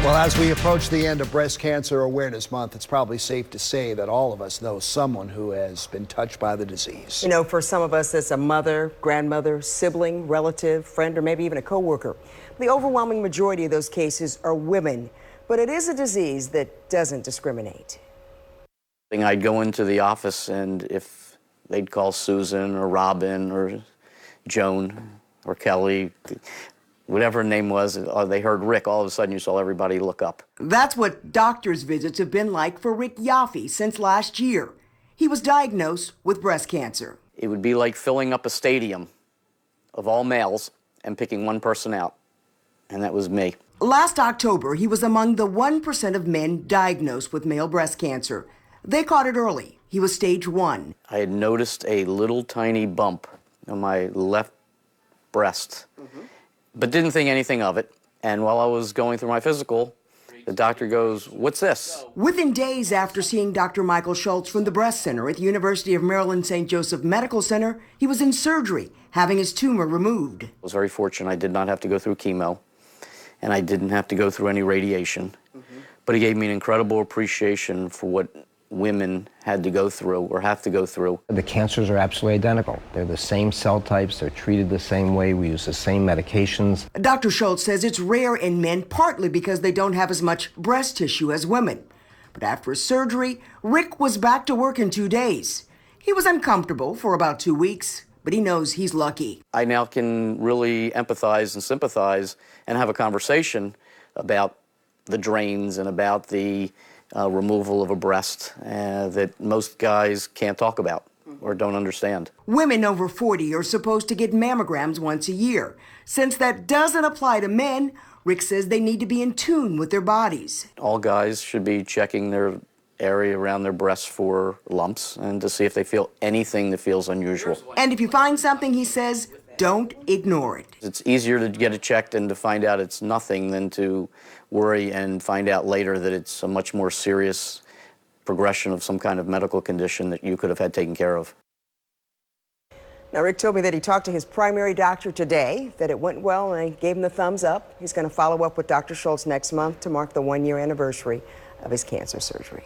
Well, as we approach the end of Breast Cancer Awareness Month, it's probably safe to say that all of us know someone who has been touched by the disease. You know, for some of us, it's a mother, grandmother, sibling, relative, friend, or maybe even a coworker. The overwhelming majority of those cases are women, but it is a disease that doesn't discriminate. I'd go into the office, and if they'd call Susan or Robin or Joan or Kelly, whatever her name was, or they heard Rick, all of a sudden you saw everybody look up. That's what doctor's visits have been like for Rick Yaffe since last year. He was diagnosed with breast cancer. It would be like filling up a stadium of all males and picking one person out, and that was me. Last October, he was among the 1% of men diagnosed with male breast cancer. They caught it early. He was stage 1. I had noticed a little tiny bump on my left breast, but didn't think anything of it. And while I was going through my physical, the doctor goes, "What's this?" Within days after seeing Dr. Michael Schultz from the Breast Center at the University of Maryland St. Joseph Medical Center, he was in surgery, having his tumor removed. I was very fortunate. I did not have to go through chemo, and I didn't have to go through any radiation. But he gave me an incredible appreciation for what women had to go through or have to go through. The cancers are absolutely identical. They're the same cell types, they're treated the same way, we use the same medications. Dr. Schultz says it's rare in men partly because they don't have as much breast tissue as women. But after his surgery, Rick was back to work in 2 days. He was uncomfortable for about 2 weeks, but he knows he's lucky. I now can really empathize and sympathize and have a conversation about the drains and about the removal of a breast that most guys can't talk about or don't understand. Women over 40 are supposed to get mammograms once a year. Since that doesn't apply to men, Rick says they need to be in tune with their bodies. All guys should be checking their area around their breasts for lumps and to see if they feel anything that feels unusual. And if you find something, he says, don't ignore it. It's easier to get it checked and to find out it's nothing than to worry and find out later that it's a much more serious progression of some kind of medical condition that you could have had taken care of. Now, Rick told me that he talked to his primary doctor today, that it went well, and he gave him the thumbs up. He's going to follow up with Dr. Schultz next month to mark the 1-year anniversary of his cancer surgery.